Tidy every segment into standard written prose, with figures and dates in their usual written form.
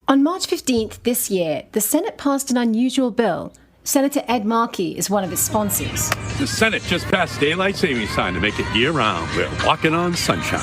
On March 15th this year, the Senate passed an unusual bill. Senator Ed Markey is one of its sponsors. The Senate just passed daylight savings time to make it year-round. We're walking on sunshine.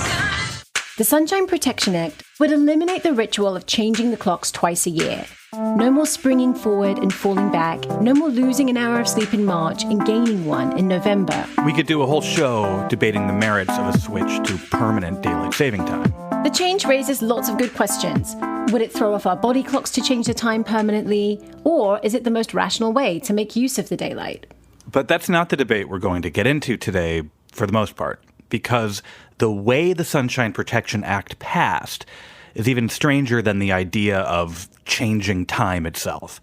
The Sunshine Protection Act would eliminate the ritual of changing the clocks twice a year. No more springing forward and falling back. No more losing an hour of sleep in March and gaining one in November. We could do a whole show debating the merits of a switch to permanent daylight saving time. The change raises lots of good questions. Would it throw off our body clocks to change the time permanently? Or is it the most rational way to make use of the daylight? But that's not the debate we're going to get into today, for the most part, because the way the Sunshine Protection Act passed is even stranger than the idea of changing time itself.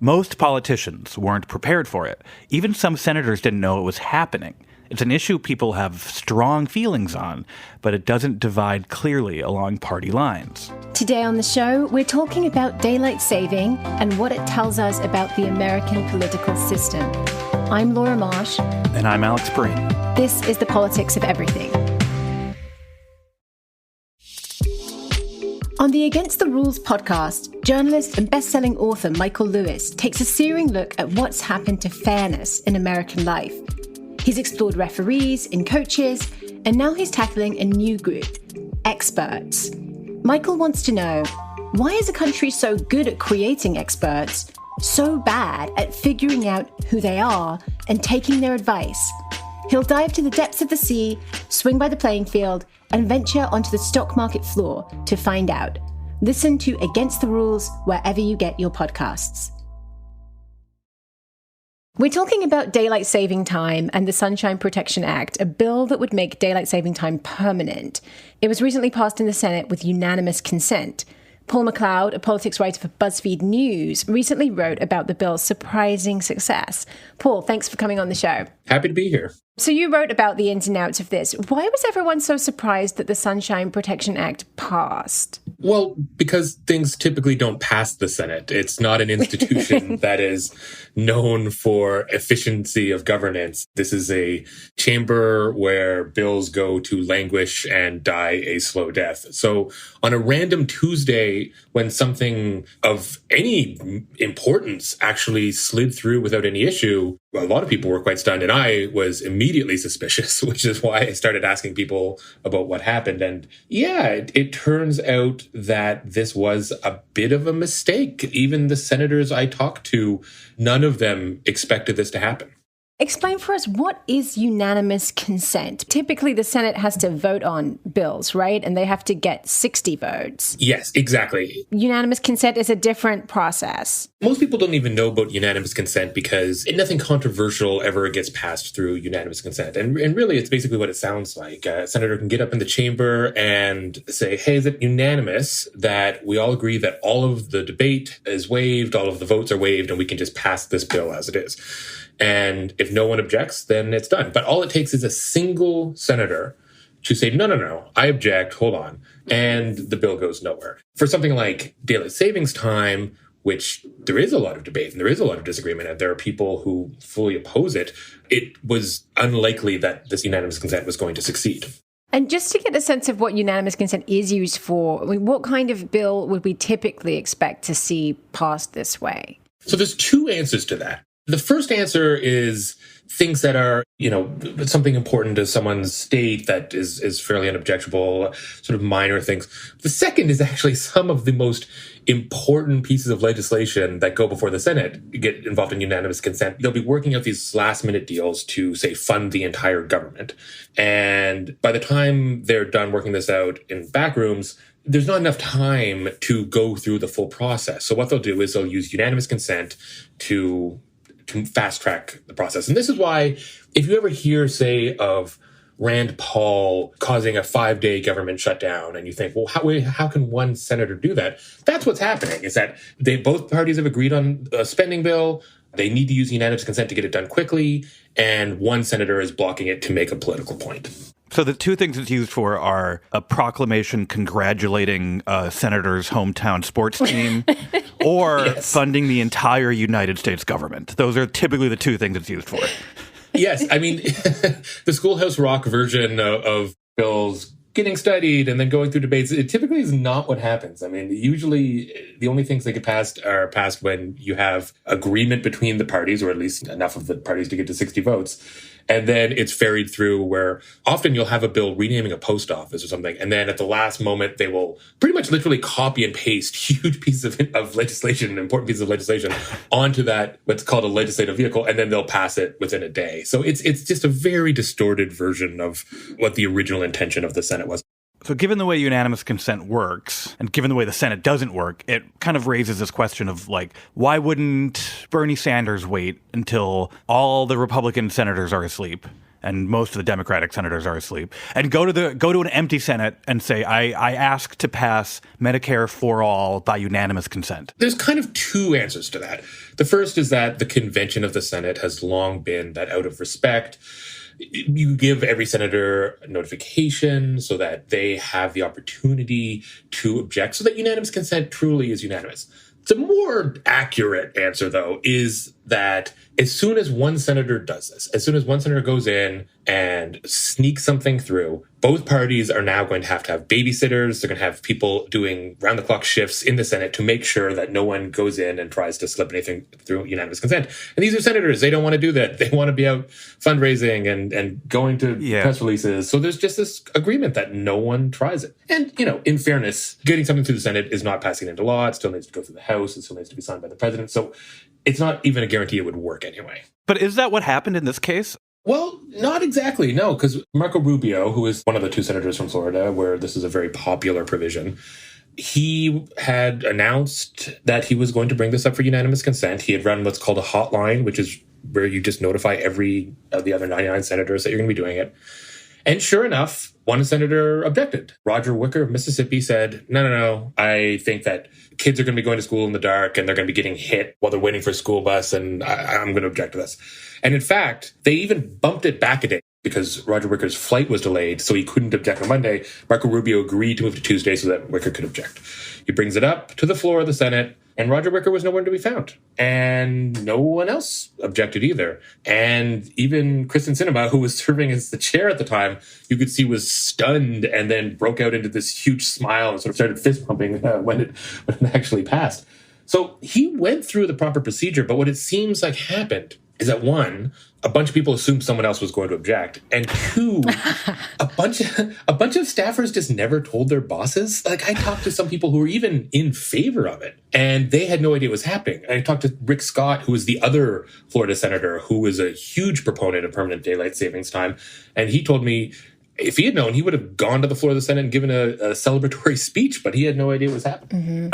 Most politicians weren't prepared for it. Even some senators didn't know it was happening. It's an issue people have strong feelings on, but it doesn't divide clearly along party lines. Today on the show, we're talking about daylight saving and what it tells us about the American political system. I'm Laura Marsh. And I'm Alex Pareene. This is The Politics of Everything. On the Against the Rules podcast, journalist and best-selling author Michael Lewis takes a searing look at what's happened to fairness in American life. He's explored referees and coaches, and now he's tackling a new group, experts. Michael wants to know, why is a country so good at creating experts, so bad at figuring out who they are and taking their advice? He'll dive to the depths of the sea, swing by the playing field, and venture onto the stock market floor to find out. Listen to Against the Rules wherever you get your podcasts. We're talking about daylight saving time and the Sunshine Protection Act, a bill that would make daylight saving time permanent. It was recently passed in the Senate with unanimous consent. Paul McLeod, a politics writer for Buzzfeed News, recently wrote about the bill's surprising success. Paul, thanks for coming on the show. Happy to be here. So you wrote about the ins and outs of this. Why was everyone so surprised that the Sunshine Protection Act passed? Well, because things typically don't pass the Senate. It's not an institution that is known for efficiency of governance. This is a chamber where bills go to languish and die a slow death. So on a random Tuesday, when something of any importance actually slid through without any issue, a lot of people were quite stunned, and I was immediately suspicious, which is why I started asking people about what happened. And yeah, it turns out that this was a bit of a mistake. Even the senators I talked to, none of them expected this to happen. Explain for us, what is unanimous consent? Typically, the Senate has to vote on bills, right? And they have to get 60 votes. Yes, exactly. Unanimous consent is a different process. Most people don't even know about unanimous consent because nothing controversial ever gets passed through unanimous consent. And really, it's basically what it sounds like. A senator can get up in the chamber and say, hey, is it unanimous that we all agree that all of the debate is waived, all of the votes are waived, and we can just pass this bill as it is? And if no one objects, then it's done. But all it takes is a single senator to say, no, I object, hold on. And the bill goes nowhere. For something like daylight savings time, which there is a lot of debate and there is a lot of disagreement, and there are people who fully oppose it, it was unlikely that this unanimous consent was going to succeed. And just to get a sense of what unanimous consent is used for, I mean, what kind of bill would we typically expect to see passed this way? So there's two answers to that. The first answer is things that are, something important to someone's state that is fairly unobjectionable, sort of minor things. The second is actually some of the most important pieces of legislation that go before the Senate get involved in unanimous consent. They'll be working out these last-minute deals to, say, fund the entire government. And by the time they're done working this out in back rooms, there's not enough time to go through the full process. So what they'll do is they'll use unanimous consent to fast track the process. And this is why, if you ever hear, say, of Rand Paul causing a 5-day government shutdown, and you think, well, how can one senator do that? That's what's happening, is that both parties have agreed on a spending bill. They need to use unanimous consent to get it done quickly, and one senator is blocking it to make a political point. So the two things it's used for are a proclamation congratulating a senator's hometown sports team or yes, funding the entire United States government. Those are typically the two things it's used for. Yes. I mean, the Schoolhouse Rock version of bills getting studied and then going through debates. It typically is not what happens. I mean, usually the only things that get passed are passed when you have agreement between the parties, or at least enough of the parties to get to 60 votes. And then it's ferried through where often you'll have a bill renaming a post office or something. And then at the last moment, they will pretty much literally copy and paste huge pieces of legislation, important pieces of legislation onto that, what's called a legislative vehicle. And then they'll pass it within a day. So it's just a very distorted version of what the original intention of the Senate was. So given the way unanimous consent works, and given the way the Senate doesn't work, it kind of raises this question of, like, why wouldn't Bernie Sanders wait until all the Republican senators are asleep and most of the Democratic senators are asleep, and go to an empty Senate and say, I ask to pass Medicare for all by unanimous consent? There's kind of two answers to that. The first is that the convention of the Senate has long been that out of respect, you give every senator a notification so that they have the opportunity to object, so that unanimous consent truly is unanimous. The more accurate answer, though, is that as soon as one senator does this, as soon as one senator goes in and sneaks something through, both parties are now going to have babysitters. They're going to have people doing round-the-clock shifts in the Senate to make sure that no one goes in and tries to slip anything through unanimous consent. And these are senators. They don't want to do that. They want to be out fundraising and going to press releases. So there's just this agreement that no one tries it. And, in fairness, getting something through the Senate is not passing it into law. It still needs to go through the House. It still needs to be signed by the president. So it's not even a guarantee it would work anyway. But is that what happened in this case? Well, not exactly, no, because Marco Rubio, who is one of the two senators from Florida, where this is a very popular provision, he had announced that he was going to bring this up for unanimous consent. He had run what's called a hotline, which is where you just notify every of the other 99 senators that you're going to be doing it. And sure enough, one senator objected. Roger Wicker of Mississippi said, no, I think that kids are going to be going to school in the dark and they're going to be getting hit while they're waiting for a school bus, and I'm going to object to this. And in fact, they even bumped it back a day because Roger Wicker's flight was delayed, so he couldn't object on Monday. Marco Rubio agreed to move to Tuesday so that Wicker could object. He brings it up to the floor of the Senate, and Roger Wicker was nowhere to be found. And no one else objected either. And even Kristen Sinema, who was serving as the chair at the time, you could see was stunned and then broke out into this huge smile and sort of started fist pumping when it actually passed. So he went through the proper procedure, but what it seems like happened is that, one, a bunch of people assumed someone else was going to object, and two, a bunch of staffers just never told their bosses. Like, I talked to some people who were even in favor of it, and they had no idea what was happening. I talked to Rick Scott, who was the other Florida senator, who was a huge proponent of permanent daylight savings time, and he told me if he had known, he would have gone to the floor of the Senate and given a celebratory speech, but he had no idea what was happening.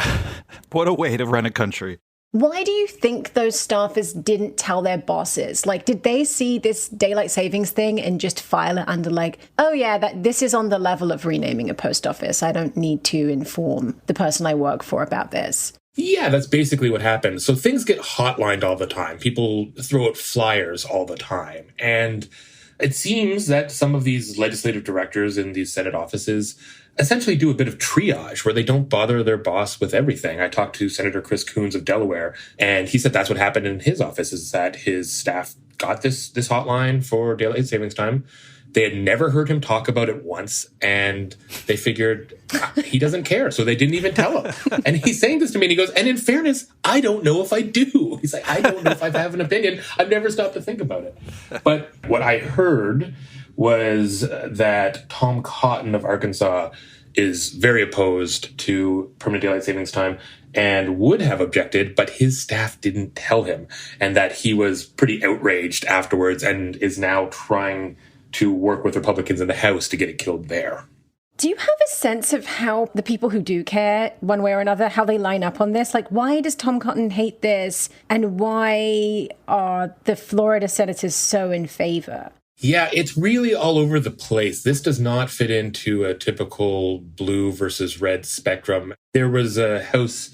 What a way to run a country. Why do you think those staffers didn't tell their bosses? Like, did they see this daylight savings thing and just file it under like, oh yeah, this is on the level of renaming a post office. I don't need to inform the person I work for about this. Yeah, that's basically what happened. So things get hotlined all the time. People throw out flyers all the time. And it seems that some of these legislative directors in these Senate offices essentially do a bit of triage where they don't bother their boss with everything. I talked to Senator Chris Coons of Delaware, and he said that's what happened in his office, is that his staff got this hotline for daylight savings time. They had never heard him talk about it once, and they figured he doesn't care, so they didn't even tell him. And he's saying this to me, and he goes, and in fairness, I don't know if I do. He's like, I don't know if I have an opinion. I've never stopped to think about it. But what I heard was that Tom Cotton of Arkansas is very opposed to permanent daylight savings time and would have objected, but his staff didn't tell him, and that he was pretty outraged afterwards and is now trying to work with Republicans in the House to get it killed there. Do you have a sense of how the people who do care, one way or another, how they line up on this? Like, why does Tom Cotton hate this? And why are the Florida senators so in favor? Yeah, it's really all over the place. This does not fit into a typical blue versus red spectrum. There was a House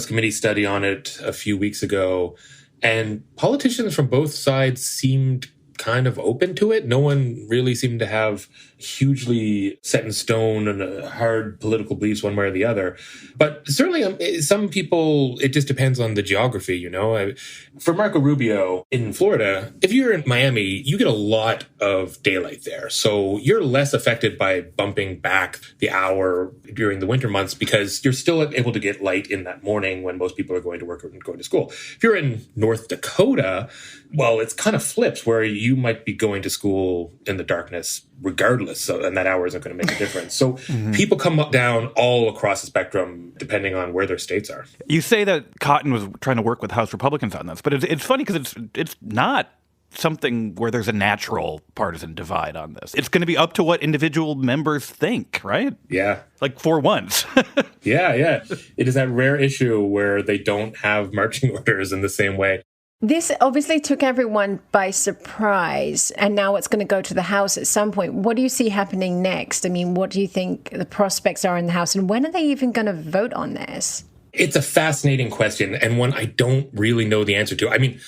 committee study on it a few weeks ago, and politicians from both sides seemed kind of open to it. No one really seemed to have hugely set in stone and hard political beliefs one way or the other. But certainly some people, it just depends on the geography, you know. For Marco Rubio in Florida, if you're in Miami, you get a lot of daylight there. So you're less affected by bumping back the hour during the winter months because you're still able to get light in that morning when most people are going to work or going to school. If you're in North Dakota, well, it's kind of flips where you might be going to school in the darkness regardless, and that hour isn't going to make a difference. So people come up down all across the spectrum depending on where their states are. You say that Cotton was trying to work with House Republicans on this, but it's funny because it's not something where there's a natural partisan divide on this. It's going to be up to what individual members think, right? Yeah. Like for once. Yeah. It is that rare issue where they don't have marching orders in the same way. This obviously took everyone by surprise, and now it's going to go to the House at some point. What do you see happening next? I mean, what do you think the prospects are in the House, and when are they even going to vote on this? It's a fascinating question, and one I don't really know the answer to. I mean,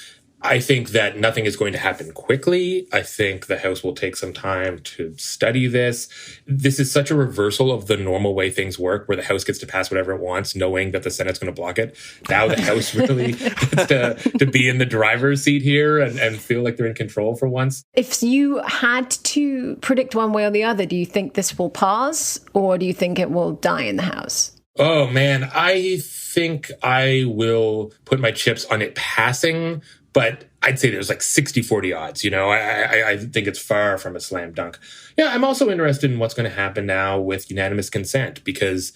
I think that nothing is going to happen quickly. I think the House will take some time to study this. This is such a reversal of the normal way things work, where the House gets to pass whatever it wants, knowing that the Senate's going to block it. Now the House really gets to be in the driver's seat here and feel like they're in control for once. If you had to predict one way or the other, do you think this will pass, or do you think it will die in the House? Oh, man, I think I will put my chips on it passing, but I'd say there's like 60-40 odds. You know, I think it's far from a slam dunk. Yeah, I'm also interested in what's going to happen now with unanimous consent, because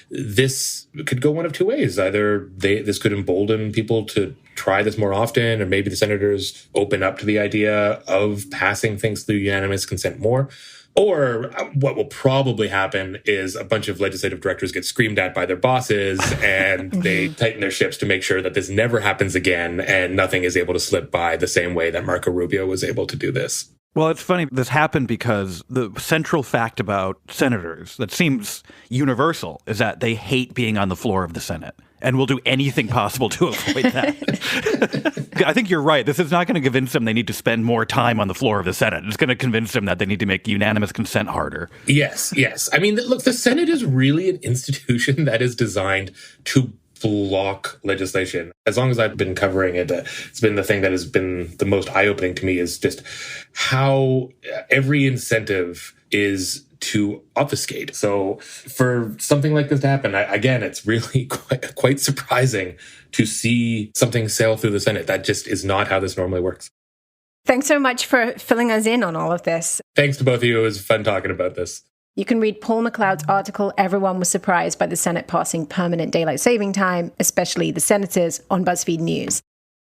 this could go one of two ways. Either this could embolden people to try this more often, or maybe the senators open up to the idea of passing things through unanimous consent more. Or what will probably happen is a bunch of legislative directors get screamed at by their bosses and they tighten their ships to make sure that this never happens again and nothing is able to slip by the same way that Marco Rubio was able to do this. Well, it's funny. This happened because the central fact about senators that seems universal is that they hate being on the floor of the Senate and will do anything possible to avoid that. I think you're right. This is not going to convince them they need to spend more time on the floor of the Senate. It's going to convince them that they need to make unanimous consent harder. Yes. I mean, look, the Senate is really an institution that is designed to block legislation. As long as I've been covering it, it's been the thing that has been the most eye-opening to me is just how every incentive is to obfuscate. So for something like this to happen, again, it's really quite surprising to see something sail through the Senate. That just is not how this normally works. Thanks so much for filling us in on all of this. Thanks to both of you. It was fun talking about this. You can read Paul McLeod's article, Everyone Was Surprised by the Senate Passing Permanent Daylight Saving Time, especially the senators, on BuzzFeed News.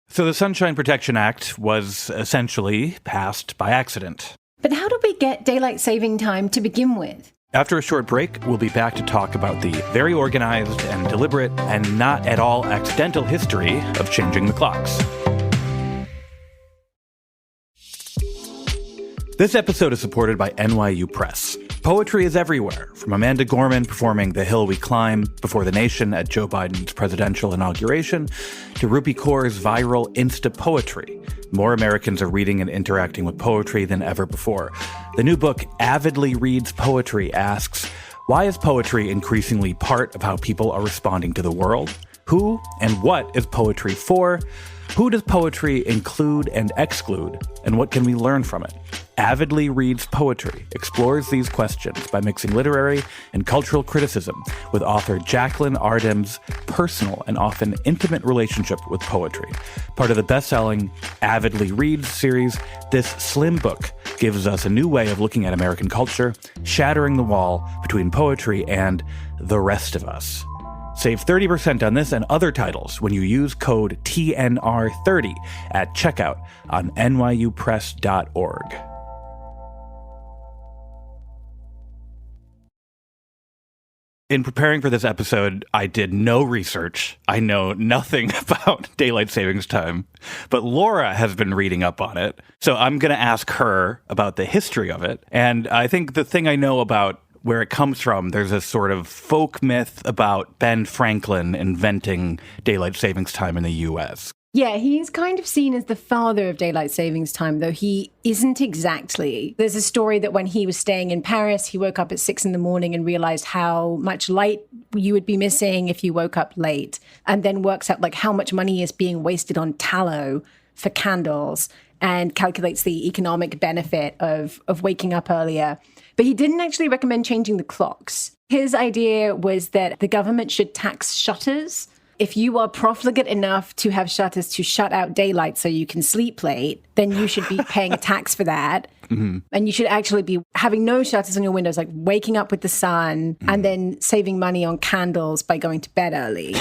So the Sunshine Protection Act was essentially passed by accident. But how did we get daylight saving time to begin with? After a short break, we'll be back to talk about the very organized and deliberate and not at all accidental history of changing the clocks. This episode is supported by NYU Press. Poetry is everywhere, from Amanda Gorman performing The Hill We Climb before the nation at Joe Biden's presidential inauguration, to Rupi Kaur's viral Insta Poetry. More Americans are reading and interacting with poetry than ever before. The new book, Avidly Reads Poetry, asks, why is poetry increasingly part of how people are responding to the world? Who and what is poetry for? Who does poetry include and exclude? And what can we learn from it? Avidly Reads Poetry explores these questions by mixing literary and cultural criticism with author Jacqueline Ardem's personal and often intimate relationship with poetry. Part of the best-selling Avidly Reads series, this slim book gives us a new way of looking at American culture, shattering the wall between poetry and the rest of us. Save 30% on this and other titles when you use code TNR30 at checkout on nyupress.org. In preparing for this episode, I did no research. I know nothing about daylight savings time, but Laura has been reading up on it. So I'm going to ask her about the history of it. And I think the thing I know about where it comes from, there's a sort of folk myth about Ben Franklin inventing daylight savings time in the U.S. Yeah, he's kind of seen as the father of daylight savings time, though he isn't exactly. There's a story that when he was staying in Paris, he woke up at 6 a.m. and realized how much light you would be missing if you woke up late, and then works out like how much money is being wasted on tallow for candles and calculates the economic benefit of waking up earlier. But he didn't actually recommend changing the clocks. His idea was that the government should tax shutters. If you are profligate enough to have shutters to shut out daylight so you can sleep late, then you should be paying a tax for that. Mm-hmm. And you should actually be having no shutters on your windows, like waking up with the sun and then saving money on candles by going to bed early.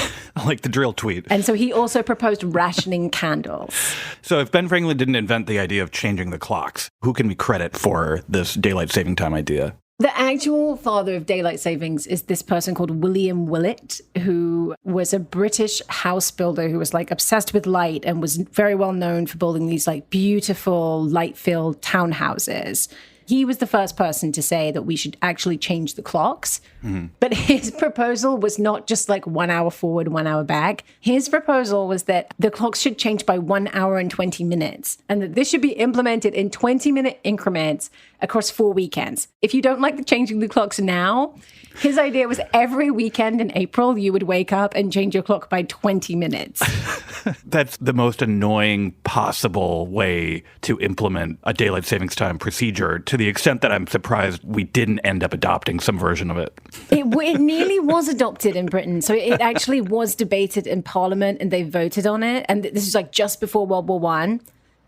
Like the drill tweet. And so he also proposed rationing candles. So if Ben Franklin didn't invent the idea of changing the clocks, who can we credit for this daylight saving time idea? The actual father of daylight savings is this person called William Willett, who was a British house builder who was like obsessed with light and was very well known for building these like beautiful light-filled townhouses. He was the first person to say that we should actually change the clocks. Mm-hmm. But his proposal was not just like 1 hour forward, 1 hour back. His proposal was that the clocks should change by 1 hour and 20 minutes, and that this should be implemented in 20-minute increments across 4 weekends. If you don't like the changing the clocks now, his idea was every weekend in April, you would wake up and change your clock by 20 minutes. That's the most annoying possible way to implement a daylight savings time procedure, to the extent that I'm surprised we didn't end up adopting some version of it. It nearly was adopted in Britain. So it actually was debated in Parliament and they voted on it. And this is like just before World War I.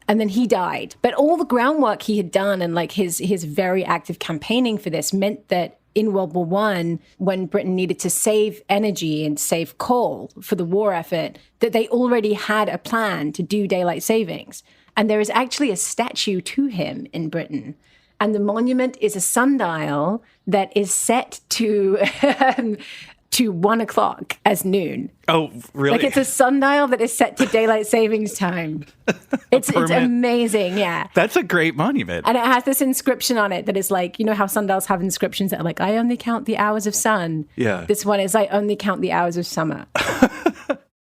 And then he died. But all the groundwork he had done and like his very active campaigning for this meant that in World War I, when Britain needed to save energy and save coal for the war effort, that they already had a plan to do daylight savings. And there is actually a statue to him in Britain. And the monument is a sundial that is set to 1 o'clock as noon. Oh, really? Like it's a sundial that is set to daylight savings time. It's amazing, yeah. That's a great monument. And it has this inscription on it that is like, you know how sundials have inscriptions that are like, I only count the hours of sun. Yeah. This one is, I only count the hours of summer.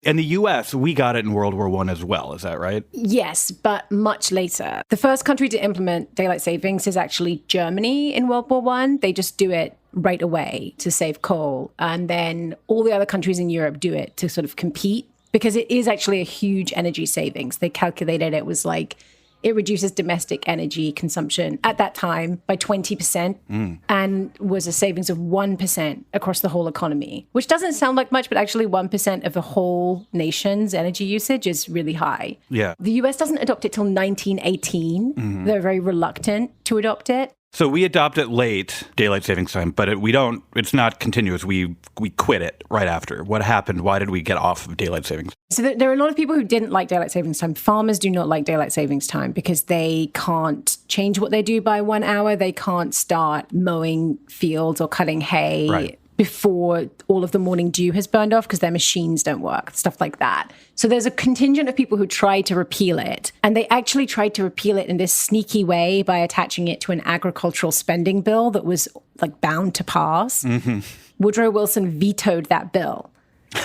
In the U.S., we got it in World War I as well. Is that right? Yes, but much later. The first country to implement daylight savings is actually Germany in World War I. They just do it right away to save coal. And then all the other countries in Europe do it to sort of compete, because it is actually a huge energy savings. They calculated it was like, it reduces domestic energy consumption at that time by 20% and was a savings of 1% across the whole economy, which doesn't sound like much, but actually 1% of the whole nation's energy usage is really high. Yeah. The US doesn't adopt it till 1918. Mm-hmm. They're very reluctant to adopt it. So we adopt it late, daylight savings time, but it's not continuous. We quit it right after. What happened? Why did we get off of daylight savings? So there are a lot of people who didn't like daylight savings time. Farmers do not like daylight savings time because they can't change what they do by 1 hour. They can't start mowing fields or cutting hay before all of the morning dew has burned off because their machines don't work, stuff like that. So there's a contingent of people who tried to repeal it, and they actually tried to repeal it in this sneaky way by attaching it to an agricultural spending bill that was like bound to pass. Mm-hmm. Woodrow Wilson vetoed that bill,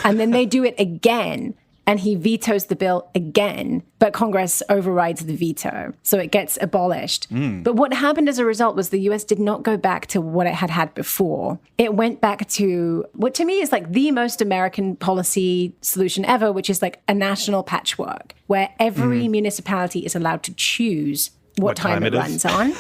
and then they do it again, and he vetoes the bill again, but Congress overrides the veto, so it gets abolished. But what happened as a result was the US did not go back to what it had had before. It went back to what to me is like the most American policy solution ever, which is like a national patchwork, where every municipality is allowed to choose what time it runs on.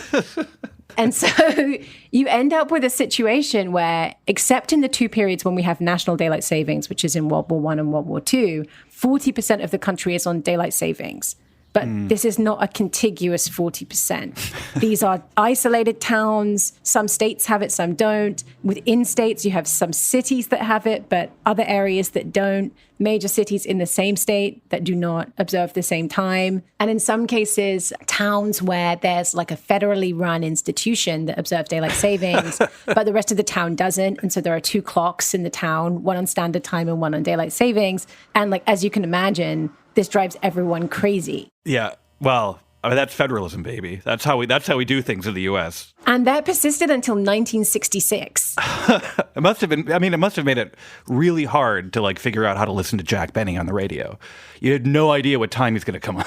And so you end up with a situation where, except in the two periods when we have national daylight savings, which is in World War I and World War II, 40% of the country is on daylight savings. But this is not a contiguous 40%. These are isolated towns. Some states have it, some don't. Within states, you have some cities that have it, but other areas that don't. Major cities in the same state that do not observe the same time. And in some cases, towns where there's like a federally run institution that observes daylight savings, but the rest of the town doesn't. And so there are two clocks in the town, one on standard time and one on daylight savings. And like, as you can imagine, this drives everyone crazy. Yeah. Well, I mean, that's federalism, baby. That's how we do things in the U.S. And that persisted until 1966. It must have made it really hard to figure out how to listen to Jack Benny on the radio. You had no idea what time he's going to come on.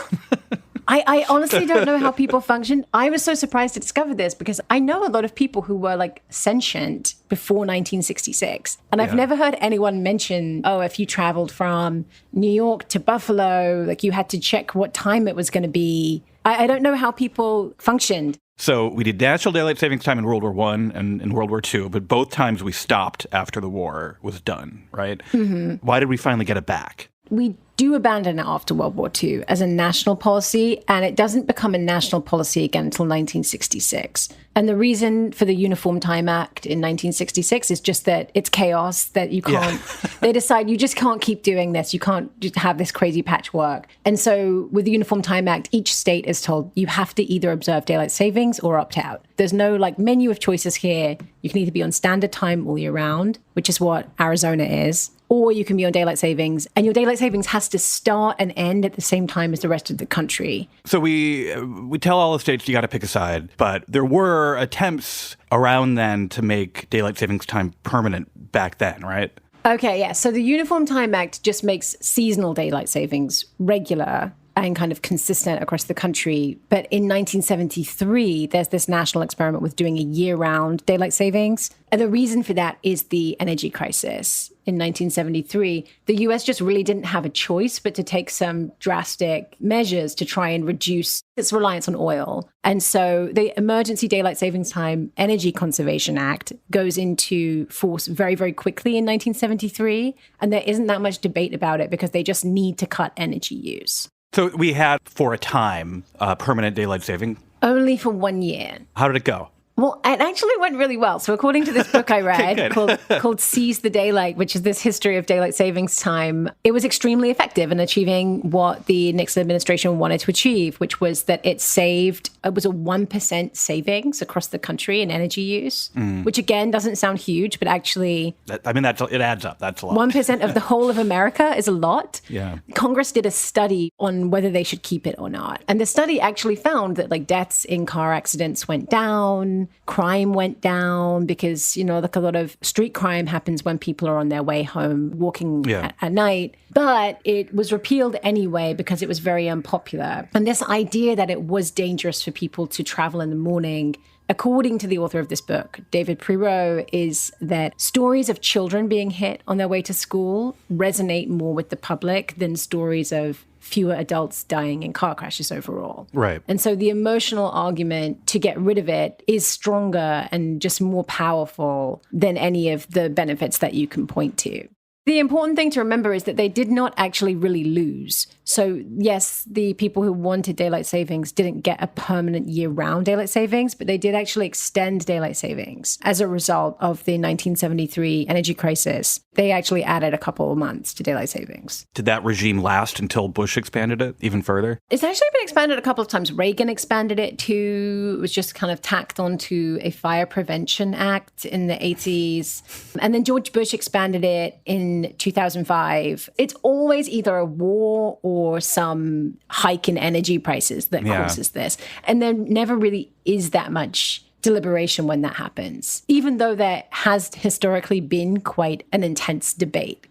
I honestly don't know how people function. I was so surprised to discover this because I know a lot of people who were sentient before 1966. And I've never heard anyone mention, if you traveled from New York to Buffalo, you had to check what time it was going to be. I don't know how people functioned. So we did National Daylight Savings Time in World War I and in World War II, but both times we stopped after the war was done, right? Mm-hmm. Why did we finally get it back? We do abandon it after World War II as a national policy, and it doesn't become a national policy again until 1966. And the reason for the Uniform Time Act in 1966 is just that it's chaos, that you can't, they decide you just can't keep doing this. You can't just have this crazy patchwork. And so with the Uniform Time Act, each state is told you have to either observe daylight savings or opt out. There's no menu of choices here. You can either be on standard time all year round, which is what Arizona is, or you can be on daylight savings, and your daylight savings has to start and end at the same time as the rest of the country. So we tell all the states you got to pick a side, but there were attempts around then to make daylight savings time permanent back then, right? Okay, yeah. So the Uniform Time Act just makes seasonal daylight savings regular and kind of consistent across the country. But in 1973, there's this national experiment with doing a year-round daylight savings. And the reason for that is the energy crisis. In 1973, the US just really didn't have a choice but to take some drastic measures to try and reduce its reliance on oil. And so the Emergency Daylight Savings Time Energy Conservation Act goes into force very, very quickly in 1973. And there isn't that much debate about it because they just need to cut energy use. So we had, for a time, permanent daylight saving? Only for 1 year. How did it go? Well, it actually went really well. So according to this book I read called Seize the Daylight, which is this history of daylight savings time, it was extremely effective in achieving what the Nixon administration wanted to achieve, which was that it was a 1% savings across the country in energy use, which again doesn't sound huge, but actually... it adds up. That's a lot. 1% of the whole of America is a lot. Yeah. Congress did a study on whether they should keep it or not. And the study actually found that deaths in car accidents went down, crime went down because, a lot of street crime happens when people are on their way home walking at night. But it was repealed anyway because it was very unpopular. And this idea that it was dangerous for people to travel in the morning, according to the author of this book, David Perot, is that stories of children being hit on their way to school resonate more with the public than stories of fewer adults dying in car crashes overall. Right. And so the emotional argument to get rid of it is stronger and just more powerful than any of the benefits that you can point to. The important thing to remember is that they did not actually really lose. So yes, the people who wanted daylight savings didn't get a permanent year-round daylight savings, but they did actually extend daylight savings as a result of the 1973 energy crisis. They actually added a couple of months to daylight savings. Did that regime last until Bush expanded it even further? It's actually been expanded a couple of times. Reagan expanded it too. It was just kind of tacked onto a Fire Prevention Act in the 80s. And then George Bush expanded it in 2005. It's always either a war or some hike in energy prices that causes this. And there never really is that much deliberation when that happens, even though there has historically been quite an intense debate.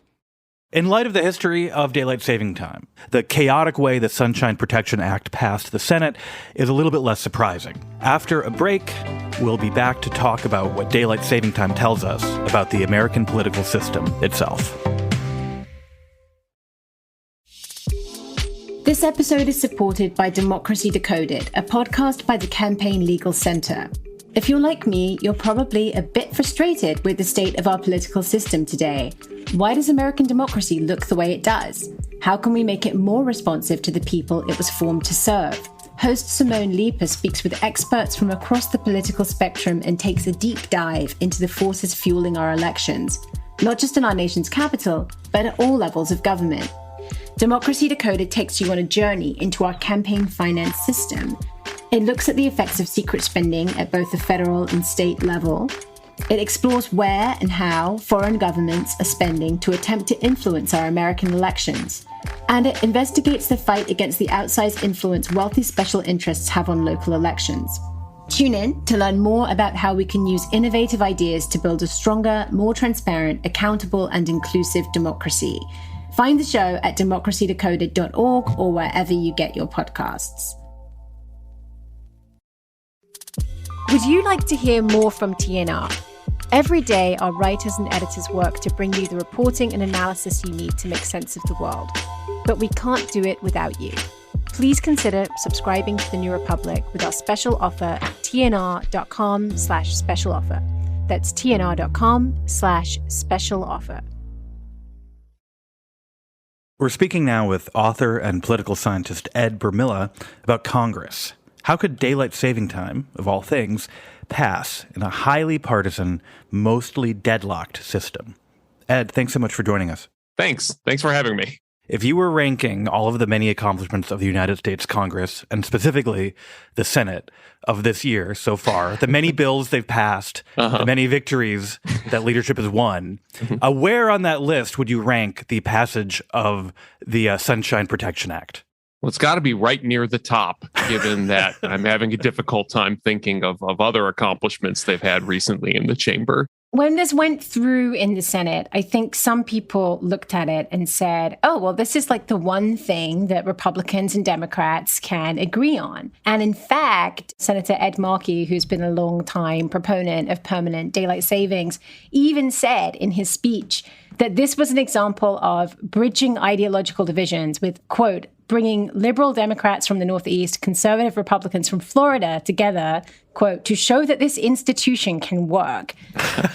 In light of the history of daylight saving time, the chaotic way the Sunshine Protection Act passed the Senate is a little bit less surprising. After a break, we'll be back to talk about what daylight saving time tells us about the American political system itself. This episode is supported by Democracy Decoded, a podcast by the Campaign Legal Center. If you're like me, you're probably a bit frustrated with the state of our political system today. Why does American democracy look the way it does? How can we make it more responsive to the people it was formed to serve? Host Simone Leeper speaks with experts from across the political spectrum and takes a deep dive into the forces fueling our elections, not just in our nation's capital, but at all levels of government. Democracy Decoded takes you on a journey into our campaign finance system. It looks at the effects of secret spending at both the federal and state level. It explores where and how foreign governments are spending to attempt to influence our American elections. And it investigates the fight against the outsized influence wealthy special interests have on local elections. Tune in to learn more about how we can use innovative ideas to build a stronger, more transparent, accountable, and inclusive democracy. Find the show at democracydecoded.org or wherever you get your podcasts. Would you like to hear more from TNR? Every day, our writers and editors work to bring you the reporting and analysis you need to make sense of the world. But we can't do it without you. Please consider subscribing to The New Republic with our special offer at tnr.com/special offer. That's tnr.com/special offer. We're speaking now with author and political scientist Ed Burmila about Congress. How could daylight saving time, of all things, pass in a highly partisan, mostly deadlocked system? Ed, thanks so much for joining us. Thanks for having me. If you were ranking all of the many accomplishments of the United States Congress, and specifically the Senate of this year so far, the many bills they've passed, the many victories that leadership has won, where on that list would you rank the passage of the Sunshine Protection Act? Well, it's got to be right near the top, given that I'm having a difficult time thinking of other accomplishments they've had recently in the chamber. When this went through in the Senate, I think some people looked at it and said, oh, well, this is like the one thing that Republicans and Democrats can agree on. And in fact, Senator Ed Markey, who's been a long time proponent of permanent daylight savings, even said in his speech that this was an example of bridging ideological divisions with, quote, bringing liberal Democrats from the Northeast, conservative Republicans from Florida together, quote, to show that this institution can work.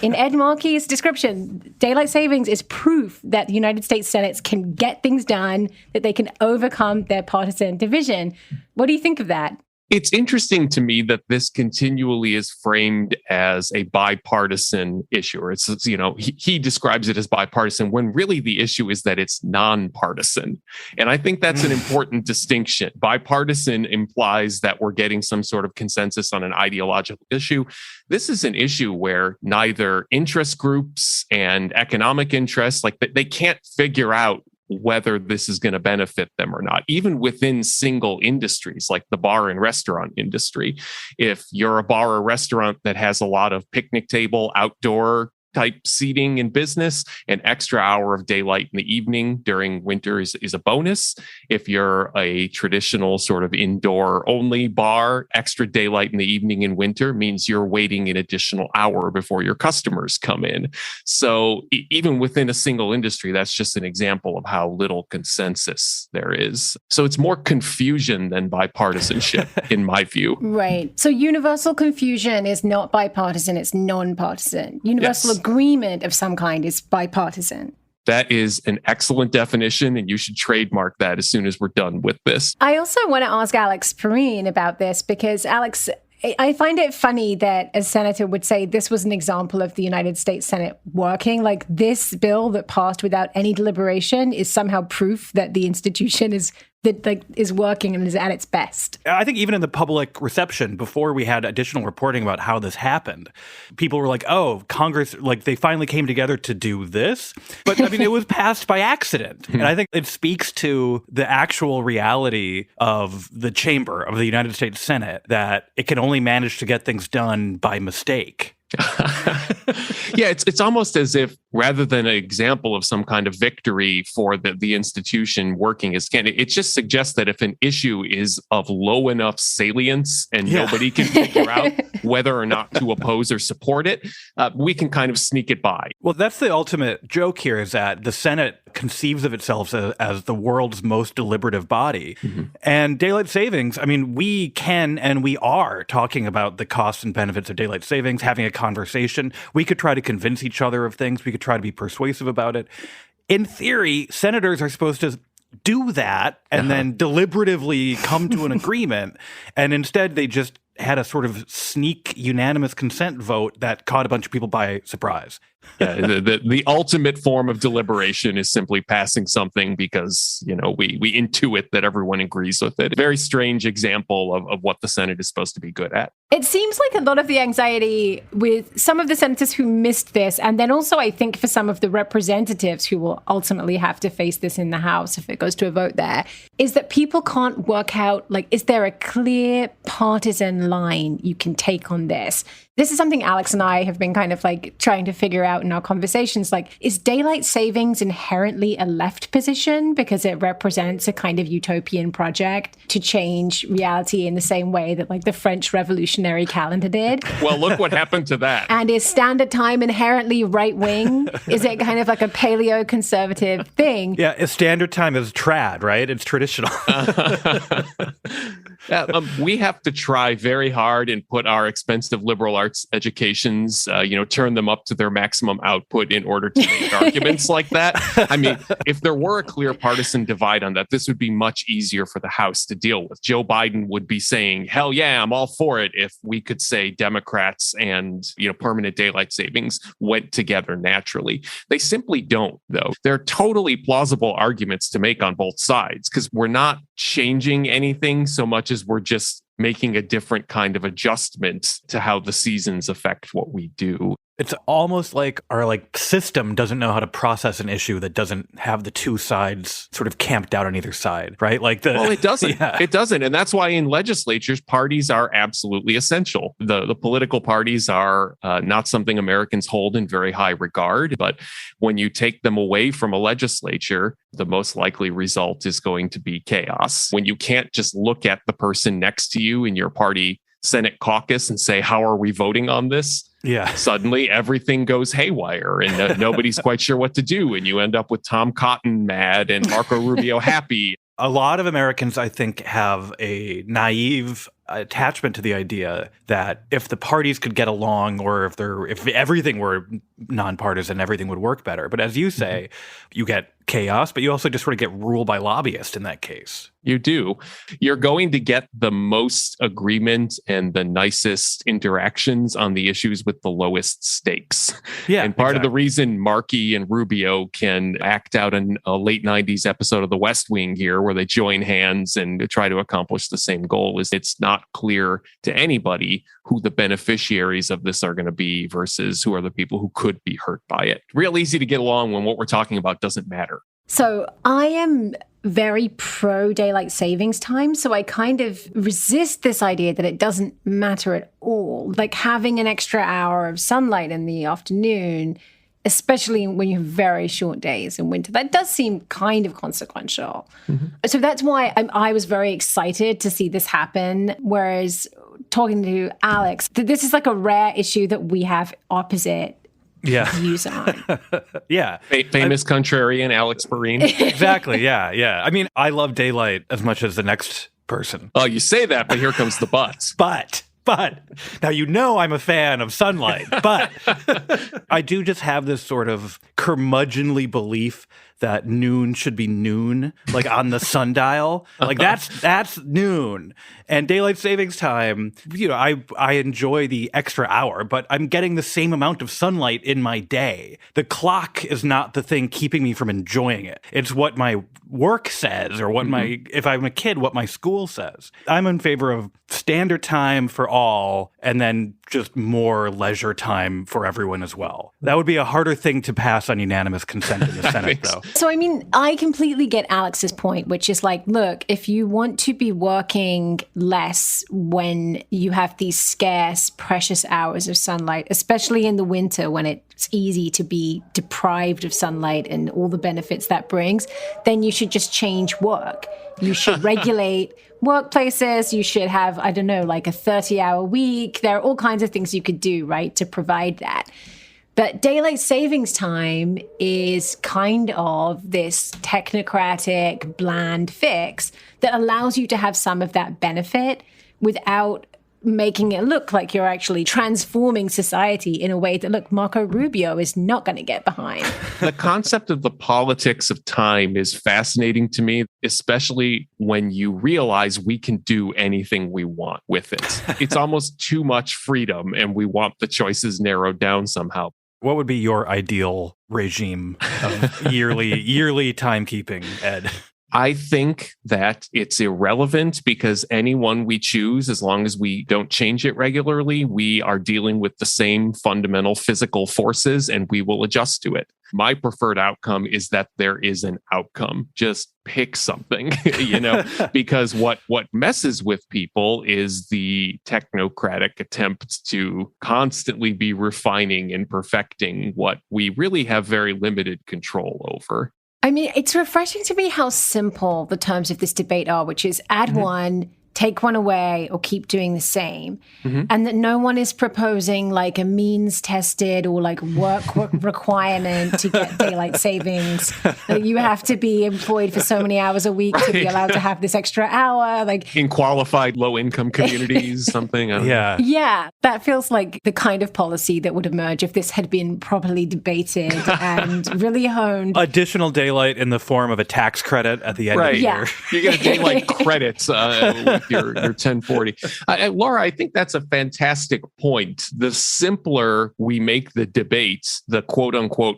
In Ed Markey's description, daylight savings is proof that the United States Senate can get things done, that they can overcome their partisan division. What do you think of that? It's interesting to me that this continually is framed as a bipartisan issue, or it's, he describes it as bipartisan when really the issue is that it's nonpartisan. And I think that's an important distinction. Bipartisan implies that we're getting some sort of consensus on an ideological issue. This is an issue where neither interest groups and economic interests, they can't figure out whether this is going to benefit them or not, even within single industries like the bar and restaurant industry. If you're a bar or restaurant that has a lot of picnic table, outdoor type seating in business, an extra hour of daylight in the evening during winter is a bonus. If you're a traditional sort of indoor only bar, extra daylight in the evening in winter means you're waiting an additional hour before your customers come in. So even within a single industry, that's just an example of how little consensus there is. So it's more confusion than bipartisanship, in my view. Right. So universal confusion is not bipartisan, it's nonpartisan. Universal agreement of some kind is bipartisan. That is an excellent definition, and you should trademark that as soon as we're done with this. I also want to ask Alex Pareene about this because, Alex, I find it funny that a senator would say this was an example of the United States Senate working. Like this bill that passed without any deliberation is somehow proof that the institution is working and is at its best. I think even in the public reception, before we had additional reporting about how this happened, people were like, oh, Congress, they finally came together to do this. But I mean, it was passed by accident. And I think it speaks to the actual reality of the chamber of the United States Senate, that it can only manage to get things done by mistake. Yeah, it's almost as if rather than an example of some kind of victory for the institution working as can, it just suggests that if an issue is of low enough salience and nobody can figure out whether or not to oppose or support it, we can kind of sneak it by. Well, that's the ultimate joke here, is that the Senate conceives of itself as the world's most deliberative body. Mm-hmm. And daylight savings, I mean, we can and we are talking about the costs and benefits of daylight savings, having a conversation. We could try to convince each other of things. We could try to be persuasive about it. In theory, senators are supposed to do that and then deliberatively come to an agreement. And instead, they just had a sort of sneak unanimous consent vote that caught a bunch of people by surprise. Yeah, the ultimate form of deliberation is simply passing something because, we intuit that everyone agrees with it. Very strange example of what the Senate is supposed to be good at. It seems like a lot of the anxiety with some of the senators who missed this, and then also I think for some of the representatives who will ultimately have to face this in the House if it goes to a vote there, is that people can't work out, is there a clear partisan line you can take on this? This is something Alex and I have been kind of trying to figure out in our conversations. Is daylight savings inherently a left position because it represents a kind of utopian project to change reality in the same way that the French Revolutionary calendar did? Well, look what happened to that. And is standard time inherently right wing? Is it kind of a paleo-conservative thing? Yeah, standard time is trad, right? It's traditional. We have to try very hard and put our expensive liberal arts educations, turn them up to their maximum output in order to make arguments like that. I mean, if there were a clear partisan divide on that, this would be much easier for the House to deal with. Joe Biden would be saying, hell yeah, I'm all for it, if we could say Democrats and, permanent daylight savings went together naturally. They simply don't, though. They're totally plausible arguments to make on both sides because we're not changing anything so much as we're just making a different kind of adjustment to how the seasons affect what we do. It's almost like our system doesn't know how to process an issue that doesn't have the two sides sort of camped out on either side, right? Well, it doesn't. Yeah. It doesn't. And that's why in legislatures, parties are absolutely essential. The political parties are not something Americans hold in very high regard. But when you take them away from a legislature, the most likely result is going to be chaos. When you can't just look at the person next to you in your party Senate caucus and say, how are we voting on this? Yeah. Suddenly everything goes haywire and nobody's quite sure what to do. And you end up with Tom Cotton mad and Marco Rubio happy. A lot of Americans, I think, have a naive attachment to the idea that if the parties could get along or if everything were nonpartisan, everything would work better. But as you say, you get chaos, but you also just sort of get ruled by lobbyists in that case. You do. You're going to get the most agreement and the nicest interactions on the issues with the lowest stakes. Yeah, and part of the reason Markey and Rubio can act out in a late 90s episode of The West Wing here, where they join hands and try to accomplish the same goal, is it's not clear to anybody who the beneficiaries of this are going to be versus who are the people who could be hurt by it. Real easy to get along when what we're talking about doesn't matter. So I am very pro daylight savings time. So I kind of resist this idea that it doesn't matter at all. Having an extra hour of sunlight in the afternoon, especially when you have very short days in winter, that does seem kind of consequential. Mm-hmm. So that's why I was very excited to see this happen. Whereas talking to Alex, this is a rare issue that we have opposite views on. Yeah. Famous contrarian Alex Pareene. Exactly. Yeah. I mean, I love daylight as much as the next person. Oh, you say that, but here comes the buts. But now I'm a fan of sunlight, but I do just have this sort of curmudgeonly belief that noon should be noon, on the sundial. That's noon. And daylight savings time, I enjoy the extra hour, but I'm getting the same amount of sunlight in my day. The clock is not the thing keeping me from enjoying it. It's what my work says or what if I'm a kid, what my school says. I'm in favor of standard time for all and then just more leisure time for everyone as well. That would be a harder thing to pass on unanimous consent in the Senate, though. So, I mean, I completely get Alex's point, which is look, if you want to be working less when you have these scarce, precious hours of sunlight, especially in the winter when it's easy to be deprived of sunlight and all the benefits that brings, then you should just change work. You should regulate workplaces. You should have, I don't know, a 30-hour week. There are all kinds of things you could do, right, to provide that. But daylight savings time is kind of this technocratic, bland fix that allows you to have some of that benefit without making it look like you're actually transforming society in a way that, look, Marco Rubio is not going to get behind. The concept of the politics of time is fascinating to me, especially when you realize we can do anything we want with it. It's almost too much freedom, and we want the choices narrowed down somehow. What would be your ideal regime of yearly timekeeping, Ed? I think that it's irrelevant because anyone we choose, as long as we don't change it regularly, we are dealing with the same fundamental physical forces and we will adjust to it. My preferred outcome is that there is an outcome. Just pick something, because what messes with people is the technocratic attempt to constantly be refining and perfecting what we really have very limited control over. I mean, it's refreshing to me how simple the terms of this debate are, which is add one, take one away, or keep doing the same. And that no one is proposing like a means tested or like work requirement to get daylight savings. Like you have to be employed for so many hours a week to be allowed to have this extra hour. Like in qualified low income communities, something. Yeah, that feels like the kind of policy that would emerge if this had been properly debated and really honed. Additional daylight in the form of a tax credit at the end of the year. You get a daylight credits with your 1040. Laura, I think that's a fantastic point. The simpler we make the debates, the quote unquote,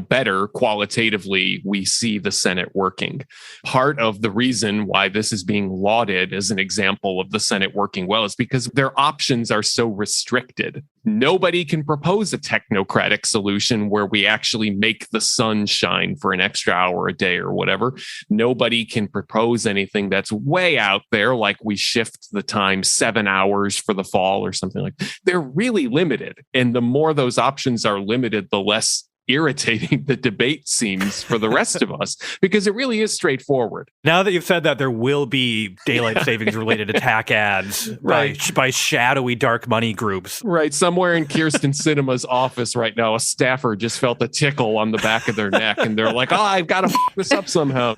better qualitatively we see the Senate working. Part of the reason why this is being lauded as an example of the Senate working well is because their options are so restricted. Nobody can propose a technocratic solution where we actually make the sun shine for an extra hour a day or whatever. Nobody can propose anything that's way out there, like we shift the time 7 hours for the fall or something like that. They're really limited. And the more those options are limited, the less irritating the debate seems for the rest of us, because it really is straightforward. Now that you've said that, there will be daylight savings related attack ads by shadowy dark money groups. Right. Somewhere in Kirsten Sinema's office right now, a staffer just felt a tickle on the back of their neck and they're like, I've got to f this up somehow.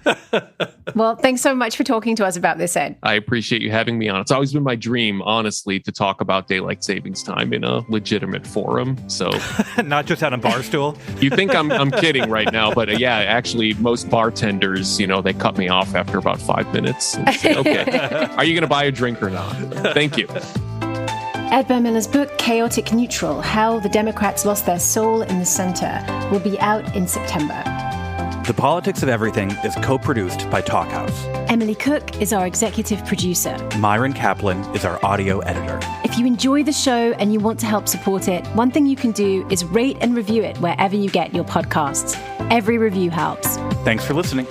Well, thanks so much for talking to us about this, Ed. I appreciate you having me on. It's always been my dream, honestly, to talk about daylight savings time in a legitimate forum. So not just on a bar stool. You think I'm kidding right now, but actually most bartenders, they cut me off after about 5 minutes and say, okay, are you going to buy a drink or not? Thank you. Ed Burmila's book, Chaotic Neutral, How the Democrats Lost Their Soul in the Center, will be out in September. The Politics of Everything is co-produced by Talkhouse. Emily Cook is our executive producer. Myron Kaplan is our audio editor. If you enjoy the show and you want to help support it, one thing you can do is rate and review it wherever you get your podcasts. Every review helps. Thanks for listening.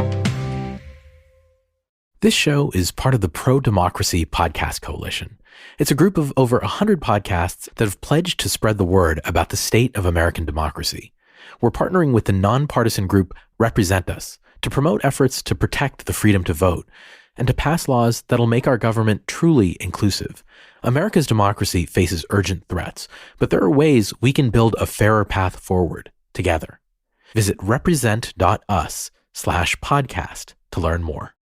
This show is part of the Pro-Democracy Podcast Coalition. It's a group of over 100 podcasts that have pledged to spread the word about the state of American democracy. We're partnering with the nonpartisan group Represent Us to promote efforts to protect the freedom to vote and to pass laws that'll make our government truly inclusive. America's democracy faces urgent threats, but there are ways we can build a fairer path forward together. Visit represent.us/podcast to learn more.